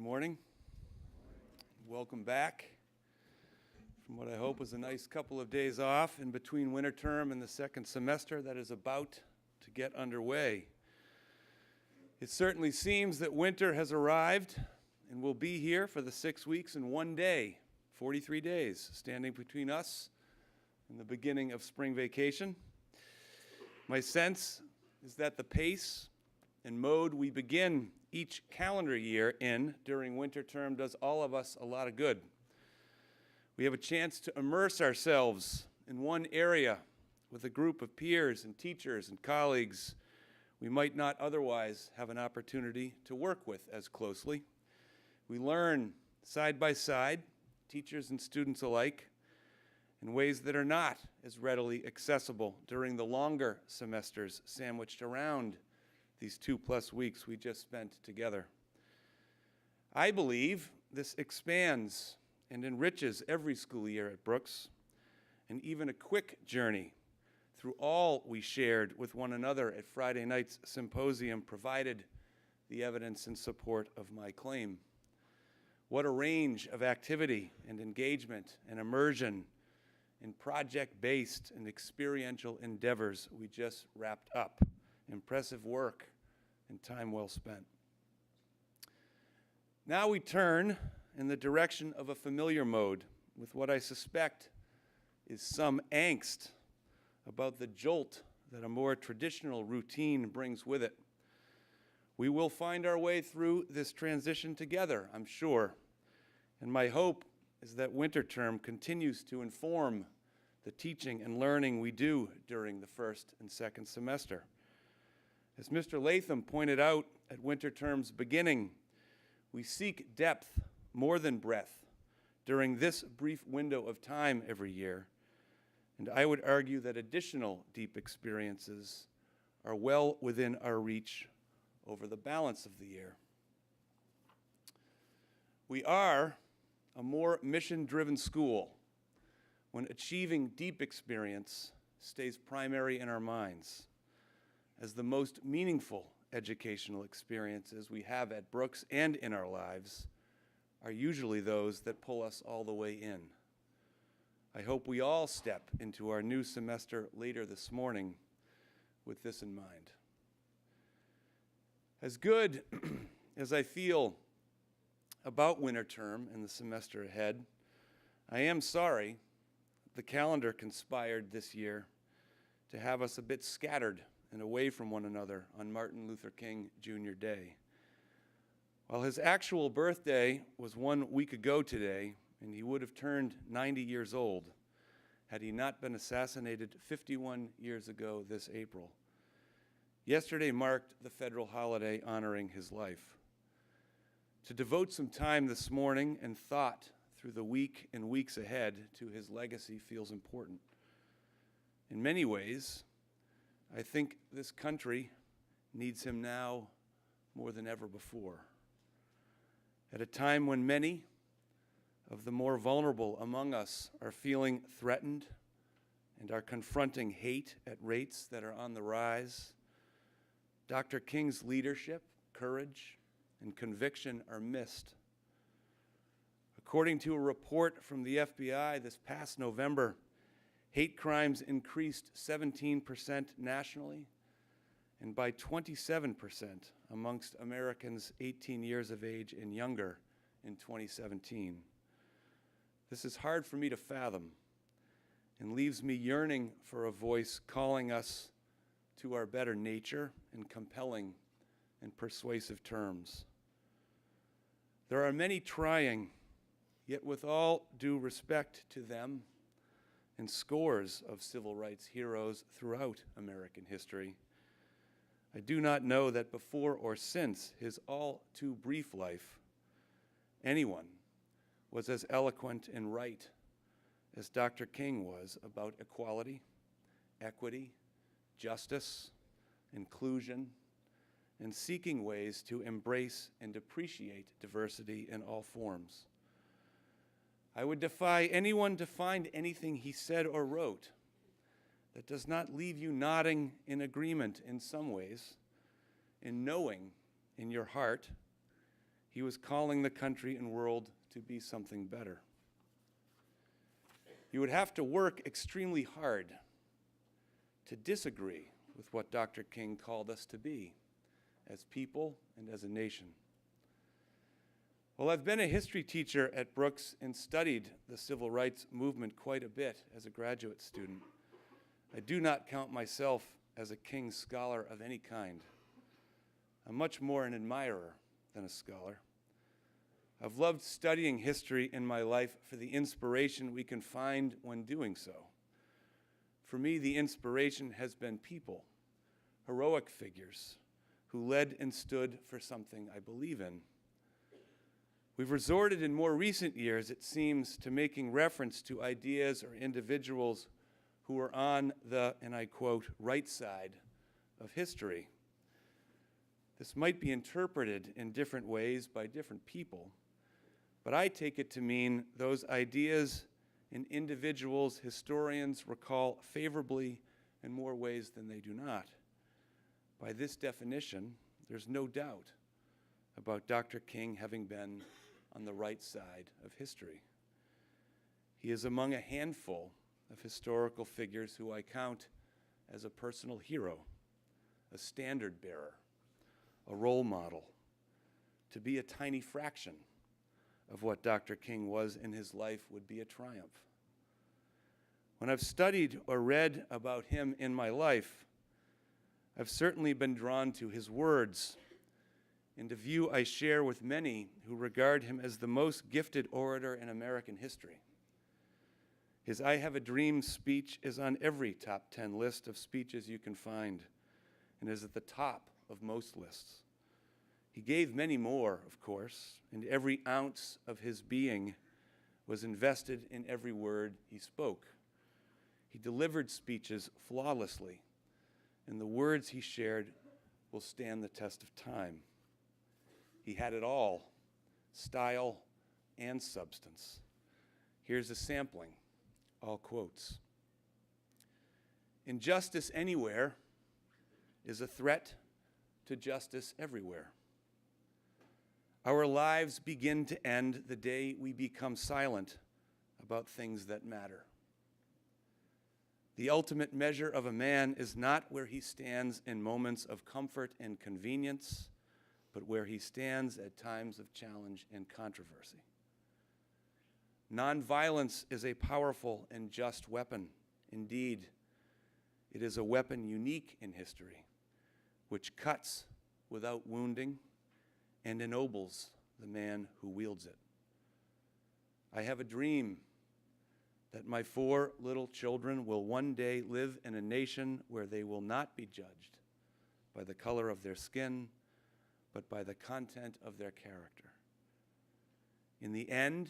morning. Welcome back from what I hope was a nice couple of days off in between winter term and the second semester that is about to get underway. It certainly seems that winter has arrived and will be here for the 6 weeks and 1 day, 43 days, standing between us and the beginning of spring vacation. My sense is that the pace and mode we begin each calendar year in during winter term does all of us a lot of good. We have a chance to immerse ourselves in one area with a group of peers and teachers and colleagues we might not otherwise have an opportunity to work with as closely. We learn side by side, teachers and students alike, in ways that are not as readily accessible during the longer semesters sandwiched around these 2+ weeks we just spent together. I believe this expands and enriches every school year at Brooks, and even a quick journey through all we shared with one another at Friday night's symposium provided the evidence in support of my claim. What a range of activity and engagement and immersion in project-based and experiential endeavors we just wrapped up. Impressive work and time well spent. Now we turn in the direction of a familiar mode with what I suspect is some angst about the jolt that a more traditional routine brings with it. We will find our way through this transition together, I'm sure, and my hope is that winter term continues to inform the teaching and learning we do during the first and second semester. As Mr. Latham pointed out at winter term's beginning, we seek depth more than breadth during this brief window of time every year, and I would argue that additional deep experiences are well within our reach over the balance of the year. We are a more mission-driven school when achieving deep experience stays primary in our minds, as the most meaningful educational experiences we have at Brooks and in our lives are usually those that pull us all the way in. I hope we all step into our new semester later this morning with this in mind. As good as I feel about winter term and the semester ahead, I am sorry the calendar conspired this year to have us a bit scattered and away from one another on Martin Luther King Jr. Day. While his actual birthday was 1 week ago today, and he would have turned 90 years old had he not been assassinated 51 years ago this April. Yesterday marked the federal holiday honoring his life. To devote some time this morning and thought through the week and weeks ahead to his legacy feels important. In many ways, I think this country needs him now more than ever before. At a time when many of the more vulnerable among us are feeling threatened and are confronting hate at rates that are on the rise, Dr. King's leadership, courage, and conviction are missed. According to a report from the FBI this past November, hate crimes increased 17% nationally and by 27% amongst Americans 18 years of age and younger in 2017. This is hard for me to fathom and leaves me yearning for a voice calling us to our better nature in compelling and persuasive terms. There are many trying, yet with all due respect to them, and scores of civil rights heroes throughout American history, I do not know that before or since his all too brief life, anyone was as eloquent and right as Dr. King was about equality, equity, justice, inclusion, and seeking ways to embrace and appreciate diversity in all forms. I would defy anyone to find anything he said or wrote that does not leave you nodding in agreement in some ways, in knowing in your heart He was calling the country and world to be something better. You would have to work extremely hard to disagree with what Dr. King called us to be as people and as a nation. Well, I've been a history teacher at Brooks and studied the civil rights movement quite a bit as a graduate student. I do not count myself as a King scholar of any kind. I'm much more an admirer than a scholar. I've loved studying history in my life for the inspiration we can find when doing so. For me, the inspiration has been people, heroic figures who led and stood for something I believe in. We've resorted in more recent years, it seems, to making reference to ideas or individuals who are on the, and I quote, right side of history. This might be interpreted in different ways by different people, but I take it to mean those ideas and individuals historians recall favorably in more ways than they do not. By this definition, there's no doubt about Dr. King having been on the right side of history. He is among a handful of historical figures who I count as a personal hero, a standard bearer, a role model. To be a tiny fraction of what Dr. King was in his life would be a triumph. When I've studied or read about him in my life, I've certainly been drawn to his words and a view I share with many who regard him as the most gifted orator in American history. His I Have a Dream speech is on every top 10 list of speeches you can find and is at the top of most lists. He gave many more, of course, and every ounce of his being was invested in every word he spoke. He delivered speeches flawlessly, and the words he shared will stand the test of time. He had it all, style and substance. Here's a sampling, all quotes. Injustice anywhere is a threat to justice everywhere. Our lives begin to end the day we become silent about things that matter. The ultimate measure of a man is not where he stands in moments of comfort and convenience, but where he stands at times of challenge and controversy. Nonviolence is a powerful and just weapon. Indeed, it is a weapon unique in history, which cuts without wounding and ennobles the man who wields it. I have a dream that my 4 little children will one day live in a nation where they will not be judged by the color of their skin, but by the content of their character. In the end,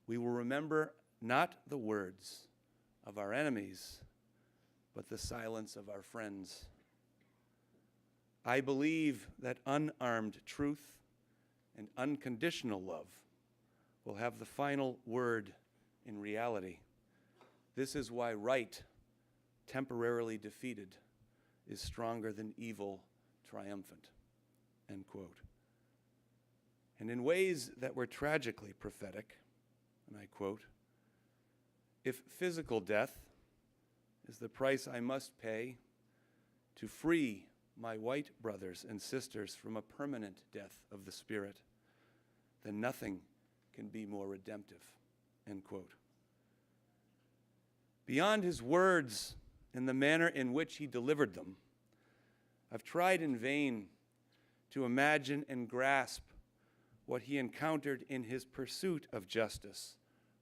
we will remember not the words of our enemies, but the silence of our friends. I believe that unarmed truth and unconditional love will have the final word in reality. This is why right, temporarily defeated, is stronger than evil, triumphant. End quote. And in ways that were tragically prophetic, and I quote, if physical death is the price I must pay to free my white brothers and sisters from a permanent death of the spirit, then nothing can be more redemptive, end quote. Beyond his words and the manner in which he delivered them, I've tried in vain to imagine and grasp what he encountered in his pursuit of justice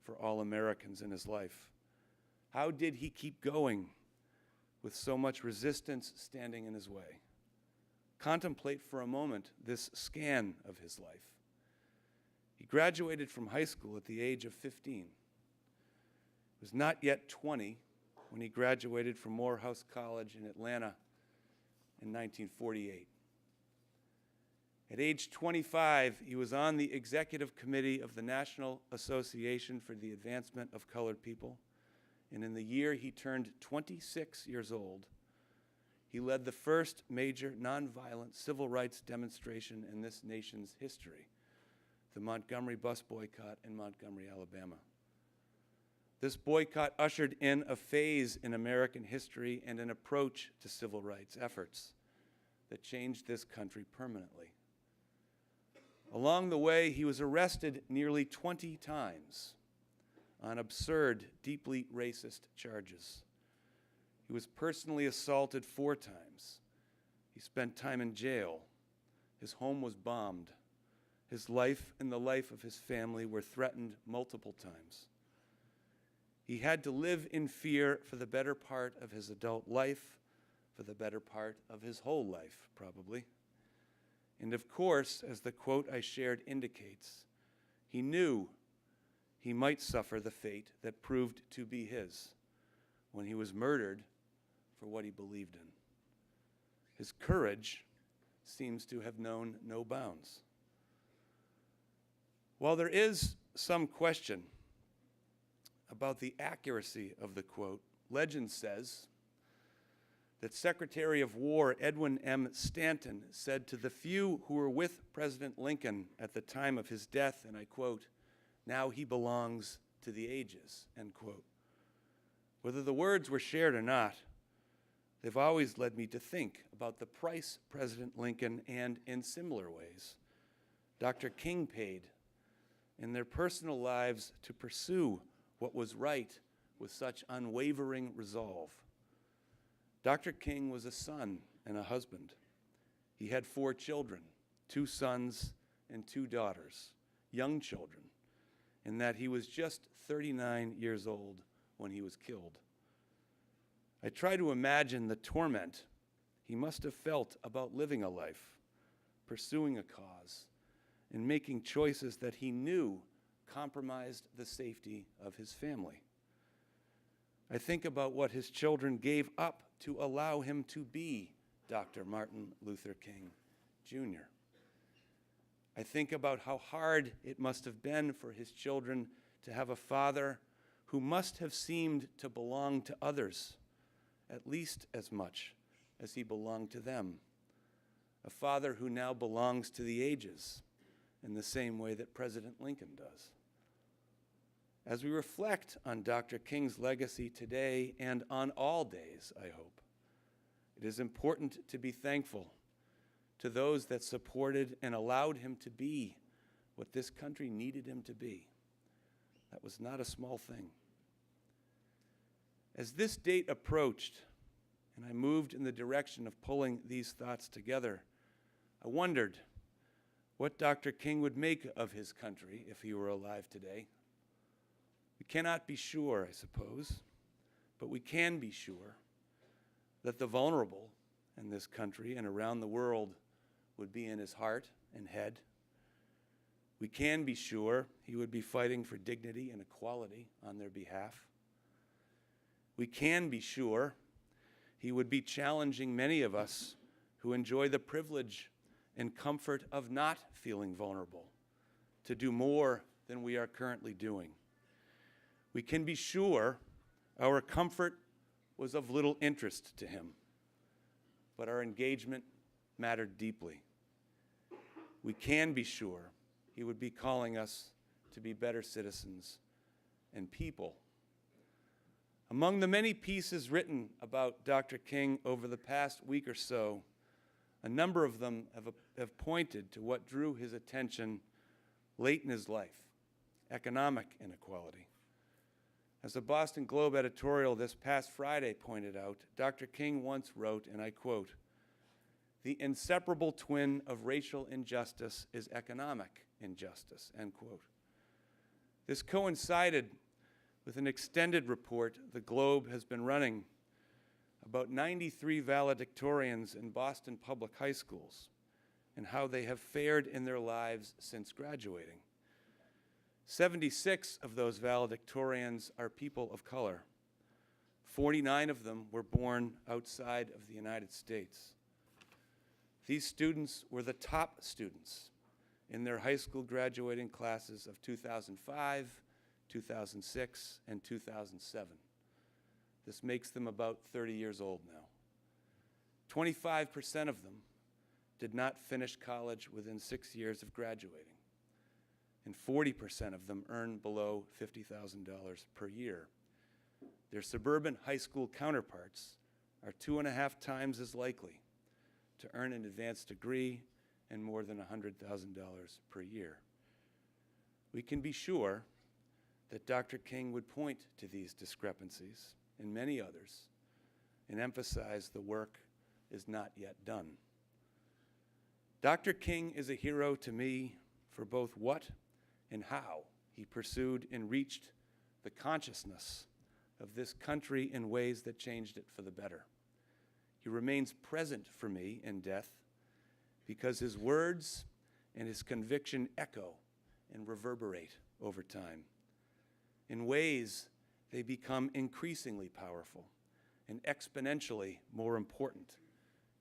for all Americans in his life. How did he keep going with so much resistance standing in his way? Contemplate for a moment this scan of his life. He graduated from high school at the age of 15. He was not yet 20 when he graduated from Morehouse College in Atlanta in 1948. At age 25, he was on the executive committee of the National Association for the Advancement of Colored People, and in the year he turned 26 years old, He led the first major nonviolent civil rights demonstration in this nation's history, the Montgomery bus boycott in Montgomery, Alabama. This boycott ushered in a phase in American history and an approach to civil rights efforts that changed this country permanently. Along the way, he was arrested nearly 20 times on absurd, deeply racist charges. He was personally assaulted 4 times. He spent time in jail. His home was bombed. His life and the life of his family were threatened multiple times. He had to live in fear for the better part of his adult life, for the better part of his whole life, probably. And of course, as the quote I shared indicates, he knew he might suffer the fate that proved to be his when he was murdered for what he believed in. His courage seems to have known no bounds. While there is some question about the accuracy of the quote, legend says that Secretary of War Edwin M. Stanton said to the few who were with President Lincoln at the time of his death, and I quote, "Now he belongs to the ages," end quote. Whether the words were shared or not, they've always led me to think about the price President Lincoln and, in similar ways, Dr. King paid in their personal lives to pursue what was right with such unwavering resolve. Dr. King was a son and a husband. He had 4 children, 2 sons and 2 daughters, young children, in that he was just 39 years old when he was killed. I try to imagine the torment he must have felt about living a life, pursuing a cause, and making choices that he knew compromised the safety of his family. I think about what his children gave up to allow him to be Dr. Martin Luther King, Jr. I think about how hard it must have been for his children to have a father who must have seemed to belong to others at least as much as he belonged to them. A father who now belongs to the ages in the same way that President Lincoln does. As we reflect on Dr. King's legacy today and on all days, I hope, it is important to be thankful to those that supported and allowed him to be what this country needed him to be. That was not a small thing. As this date approached, and I moved in the direction of pulling these thoughts together, I wondered what Dr. King would make of his country if he were alive today. We cannot be sure, I suppose, but we can be sure that the vulnerable in this country and around the world would be in his heart and head. We can be sure he would be fighting for dignity and equality on their behalf. We can be sure he would be challenging many of us who enjoy the privilege and comfort of not feeling vulnerable to do more than we are currently doing. We can be sure our comfort was of little interest to him, but our engagement mattered deeply. We can be sure he would be calling us to be better citizens and people. Among the many pieces written about Dr. King over the past week or so, a number of them have pointed to what drew his attention late in his life: economic inequality. As a Boston Globe editorial this past Friday pointed out, Dr. King once wrote, and I quote, "The inseparable twin of racial injustice is economic injustice," end quote. This coincided with an extended report the Globe has been running about 93 valedictorians in Boston public high schools and how they have fared in their lives since graduating. 76 of those valedictorians are people of color. 49 of them were born outside of the United States. These students were the top students in their high school graduating classes of 2005, 2006, and 2007. This makes them about 30 years old now. 25% of them did not finish college within 6 years of graduating, and 40% of them earn below $50,000 per year. Their suburban high school counterparts are 2.5 times as likely to earn an advanced degree and more than $100,000 per year. We can be sure that Dr. King would point to these discrepancies and many others and emphasize the work is not yet done. Dr. King is a hero to me for both what and how he pursued and reached the consciousness of this country in ways that changed it for the better. He remains present for me in death because his words and his conviction echo and reverberate over time. In ways, they become increasingly powerful and exponentially more important,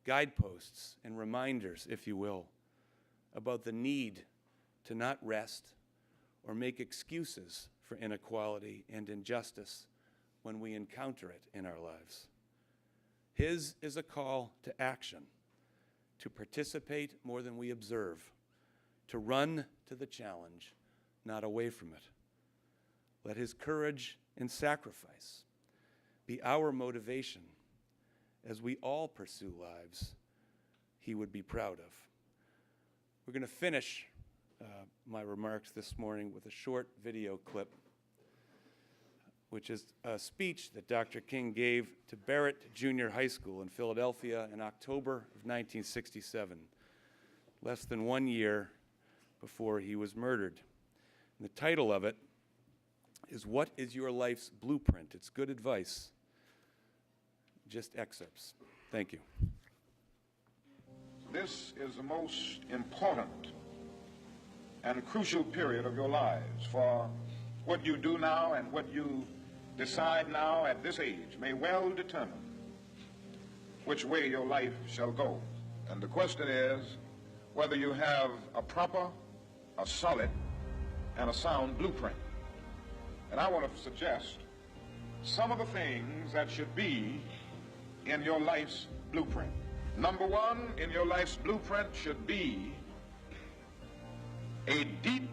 guideposts and reminders, if you will, about the need to not rest or make excuses for inequality and injustice when we encounter it in our lives. His is a call to action, to participate more than we observe, to run to the challenge, not away from it. Let his courage and sacrifice be our motivation as we all pursue lives he would be proud of. We're going to finish my remarks this morning with a short video clip, which is a speech that Dr. King gave to Barrett Junior High School in Philadelphia in October of 1967, less than 1 year before he was murdered. And the title of it is "What is Your Life's Blueprint?" It's good advice. Just excerpts. Thank you. This is the most important and crucial period of your lives, for what you do now and what you decide now at this age may well determine which way your life shall go. And the question is whether you have a proper, a solid, and a sound blueprint. And I want to suggest some of the things that should be in your life's blueprint. Number one in your life's blueprint should be a deep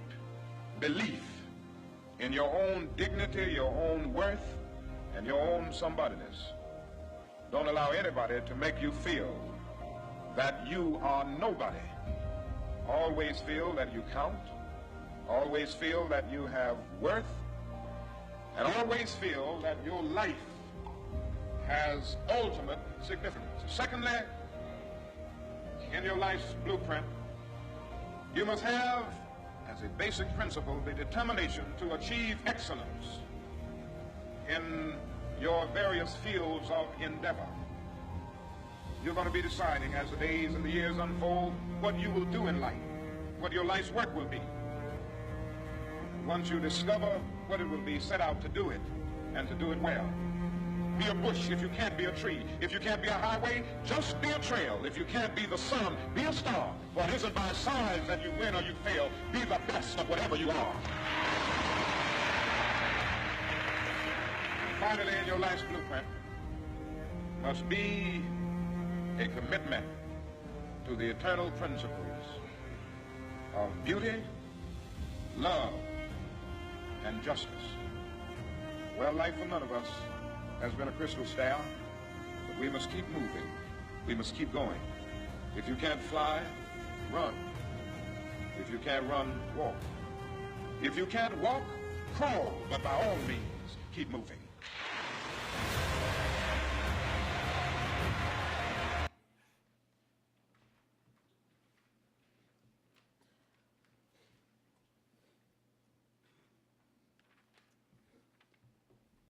belief in your own dignity, your own worth, and your own somebodyness. Don't allow anybody to make you feel that you are nobody. Always feel that you count. Always feel that you have worth. And always feel that your life has ultimate significance. Secondly, in your life's blueprint, you must have, as a basic principle, the determination to achieve excellence in your various fields of endeavor. You're going to be deciding as the days and the years unfold what you will do in life, what your life's work will be. Once you discover what it will be, set out to do it, and to do it well. Be a bush if you can't be a tree. If you can't be a highway, just be a trail. If you can't be the sun, be a star. For it isn't by size that you win or you fail. Be the best of whatever you are. Finally, in your life's blueprint must be a commitment to the eternal principles of beauty, love, and justice. Well, life for none of us has been a crystal stair, but we must keep moving. We must keep going. If you can't fly, run. If you can't run, walk. If you can't walk, crawl, but by all means, keep moving.